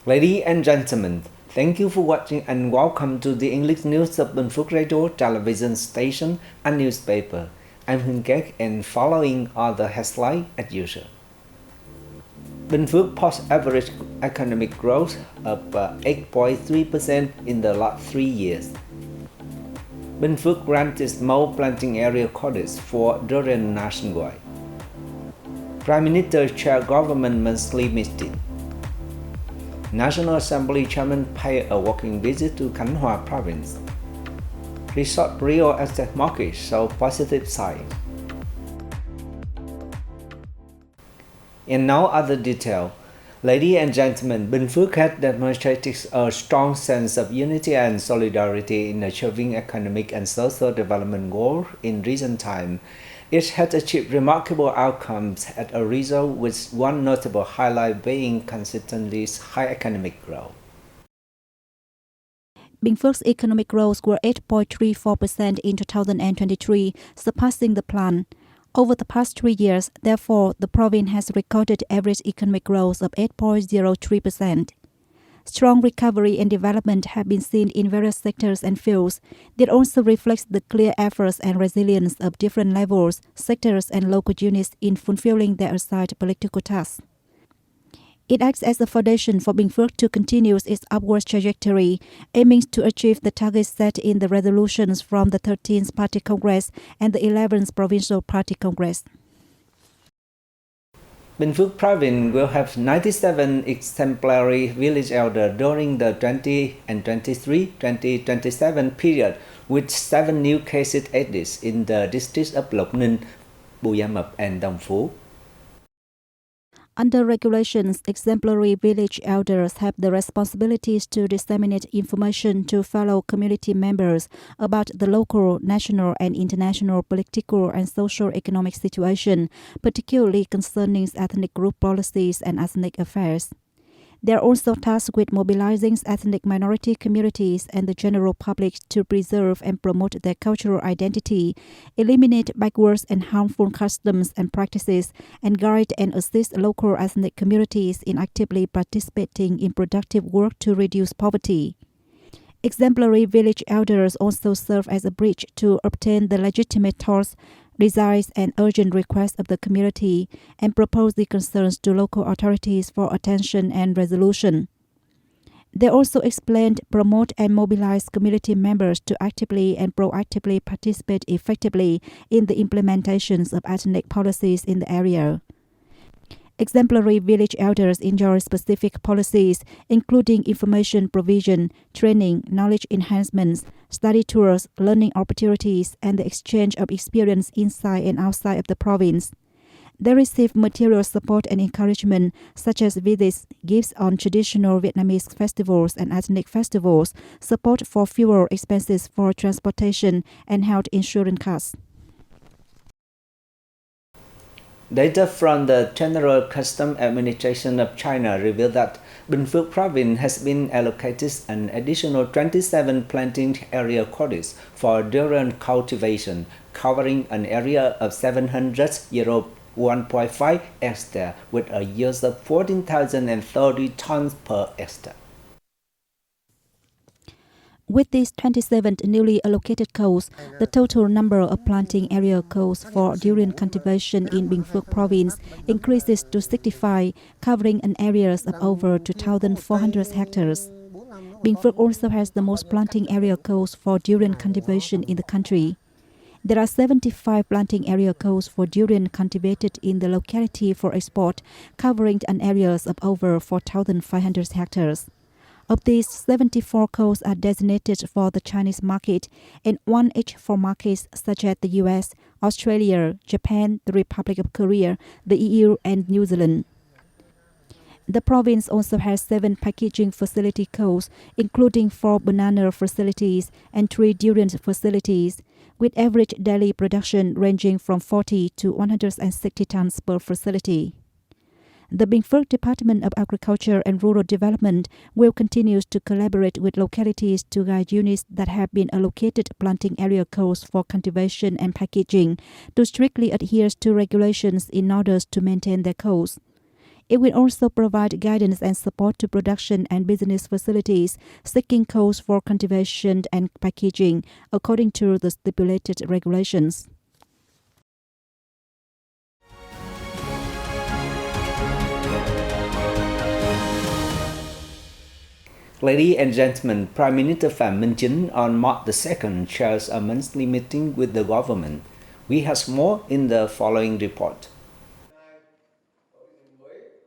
Ladies and gentlemen, thank you for watching and welcome to the English news of Binh Phuoc Radio television station and newspaper. I'm Binh and following are the headlines as usual. Binh Phuoc posts average economic growth of 8.3% in the last 3 years. Binh Phuoc granted more planting area credits for durian nationwide. Prime Minister chair government monthly meeting. National Assembly chairman paid a walking visit to Khánh Hòa province. Resort real estate market show positive signs. And now other detail. Ladies and gentlemen, Binh Phuoc has demonstrated a strong sense of unity and solidarity in achieving economic and social development goals in recent time. It has achieved remarkable outcomes as a result, with one notable highlight being consistently high economic growth. Binh Phuoc's economic growth were 8.34% in 2023, surpassing the plan. Over the past 3 years, therefore, the province has recorded average economic growth of 8.03%. Strong recovery and development have been seen in various sectors and fields. That also reflects the clear efforts and resilience of different levels, sectors, and local units in fulfilling their assigned political tasks. It acts as a foundation for Binh Phuoc to continue its upward trajectory, aiming to achieve the targets set in the resolutions from the 13th Party Congress and the 11th Provincial Party Congress. Binh Phuoc province will have 97 exemplary village elders during the 2023-2027 period, with 7 new cases added in the districts of Lộc Ninh, Bù Gia Mập, and Đồng Phú. Under regulations, exemplary village elders have the responsibilities to disseminate information to fellow community members about the local, national, and international political and social-economic situation, particularly concerning ethnic group policies and ethnic affairs. They are also tasked with mobilizing ethnic minority communities and the general public to preserve and promote their cultural identity, eliminate backwards and harmful customs and practices, and guide and assist local ethnic communities in actively participating in productive work to reduce poverty. Exemplary village elders also serve as a bridge to obtain the legitimate thoughts, desires, and urgent requests of the community and propose the concerns to local authorities for attention and resolution. They also explain, promote, and mobilize community members to actively and proactively participate effectively in the implementations of ethnic policies in the area. Exemplary village elders enjoy specific policies, including information provision, training, knowledge enhancements, study tours, learning opportunities, and the exchange of experience inside and outside of the province. They receive material support and encouragement, such as visits, gifts on traditional Vietnamese festivals and ethnic festivals, support for fuel expenses for transportation, and health insurance costs. Data from the General Customs Administration of China reveal that Binh Phuoc province has been allocated an additional 27 planting area credits for durian cultivation, covering an area of 701.5 hectares with a yield of 14,030 tons per hectare. With these 27 newly allocated codes, the total number of planting area codes for durian cultivation in Binh Phuoc province increases to 65, covering an area of over 2,400 hectares. Binh Phuoc also has the most planting area codes for durian cultivation in the country. There are 75 planting area codes for durian cultivated in the locality for export, covering an area of over 4,500 hectares. Of these, 74 codes are designated for the Chinese market and 1 each for markets such as the US, Australia, Japan, the Republic of Korea, the EU, and New Zealand. The province also has 7 packaging facility codes, including 4 banana facilities and 3 durian facilities, with average daily production ranging from 40 to 160 tons per facility. The Binh Phuoc Department of Agriculture and Rural Development will continue to collaborate with localities to guide units that have been allocated planting area codes for cultivation and packaging to strictly adhere to regulations in order to maintain their codes. It will also provide guidance and support to production and business facilities seeking codes for cultivation and packaging according to the stipulated regulations. Ladies and gentlemen, Prime Minister Phạm Minh Chính on March the 2nd chairs a monthly meeting with the government. We have more in the following report.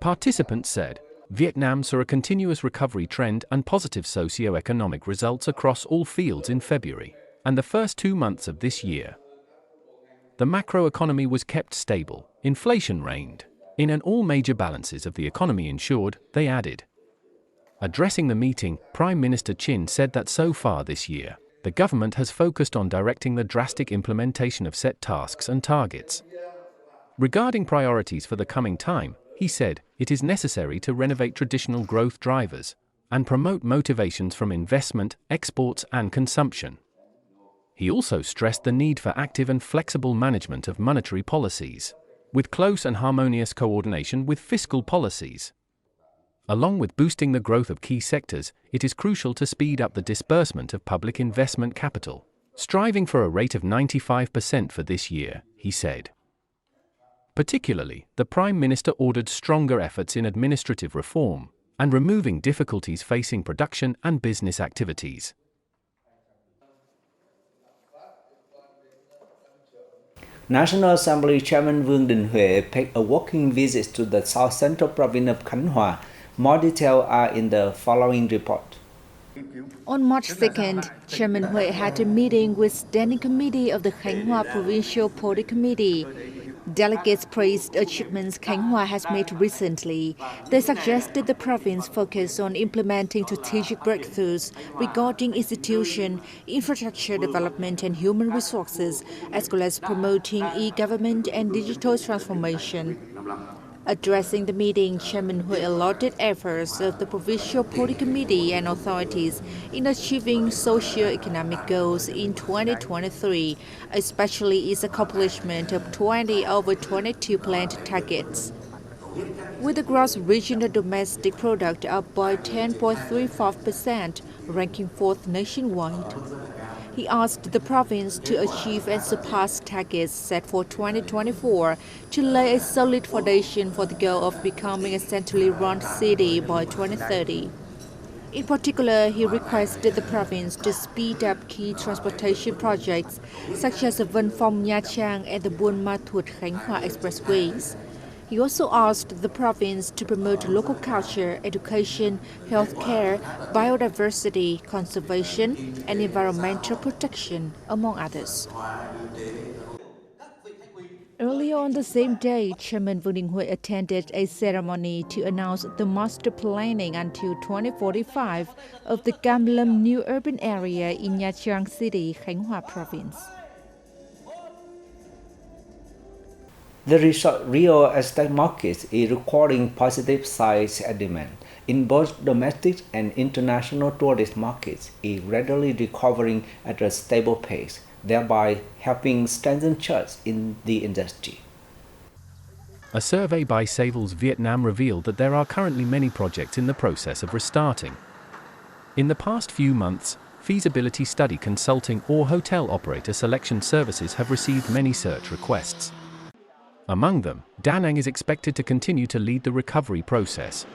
Participants said, Vietnam saw a continuous recovery trend and positive socio-economic results across all fields in February and the first 2 months of this year. The macroeconomy was kept stable, inflation reigned in and all major balances of the economy ensured, they added. Addressing the meeting, Prime Minister Truyền said that so far this year, the government has focused on directing the drastic implementation of set tasks and targets. Regarding priorities for the coming time, he said, it is necessary to renovate traditional growth drivers and promote motivations from investment, exports and consumption. He also stressed the need for active and flexible management of monetary policies, with close and harmonious coordination with fiscal policies. Along with boosting the growth of key sectors, it is crucial to speed up the disbursement of public investment capital, striving for a rate of 95% for this year, he said. Particularly, the Prime Minister ordered stronger efforts in administrative reform and removing difficulties facing production and business activities. National Assembly Chairman Vương Đình Huệ paid a walking visit to the South Central Province of Khánh Hòa. More details are in the following report. On March 2nd, Chairman Huệ had a meeting with Standing Committee of the Khánh Hòa Provincial Party Committee. Delegates praised achievements Khánh Hòa has made recently. They suggested the province focus on implementing strategic breakthroughs regarding institution, infrastructure development and human resources, as well as promoting e-government and digital transformation. Addressing the meeting, Chairman Huệ lauded efforts of the Provincial Party Committee and authorities in achieving socio-economic goals in 2023, especially its accomplishment of 20 over 22 planned targets. With the gross regional domestic product up by 10.35%, ranking 4th nationwide. He asked the province to achieve and surpass targets set for 2024 to lay a solid foundation for the goal of becoming a centrally run city by 2030. In particular, he requested the province to speed up key transportation projects such as the Vân Phong Nha Trang and the Buôn Ma Thuột Khánh Hòa expressways. He also asked the province to promote local culture, education, healthcare, biodiversity, conservation, and environmental protection, among others. Earlier on the same day, Chairman Vương Đình Huệ attended a ceremony to announce the master planning until 2045 of the Cam Lâm new urban area in Nha Trang City, Khánh Hòa Province. The real estate market is recording positive signs at demand. In both domestic and international tourist markets is gradually recovering at a stable pace, thereby helping strengthen trust in the industry. A survey by Savils Vietnam revealed that there are currently many projects in the process of restarting. In the past few months, feasibility study consulting or hotel operator selection services have received many search requests. Among them, Da Nang is expected to continue to lead the recovery process.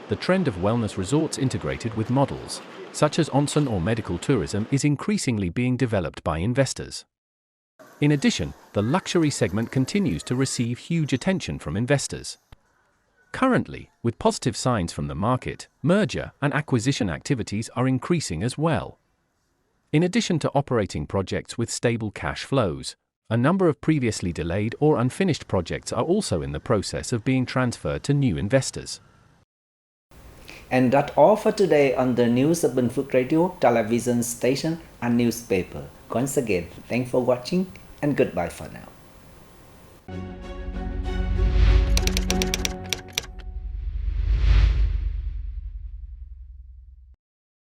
The trend of wellness resorts integrated with models, such as onsen or medical tourism, is increasingly being developed by investors. In addition, the luxury segment continues to receive huge attention from investors. Currently, with positive signs from the market, merger and acquisition activities are increasing as well. In addition to operating projects with stable cash flows, a number of previously delayed or unfinished projects are also in the process of being transferred to new investors. And that's all for today on the News of Binh Phuoc Radio, television station and newspaper. Once again, thanks for watching and goodbye for now.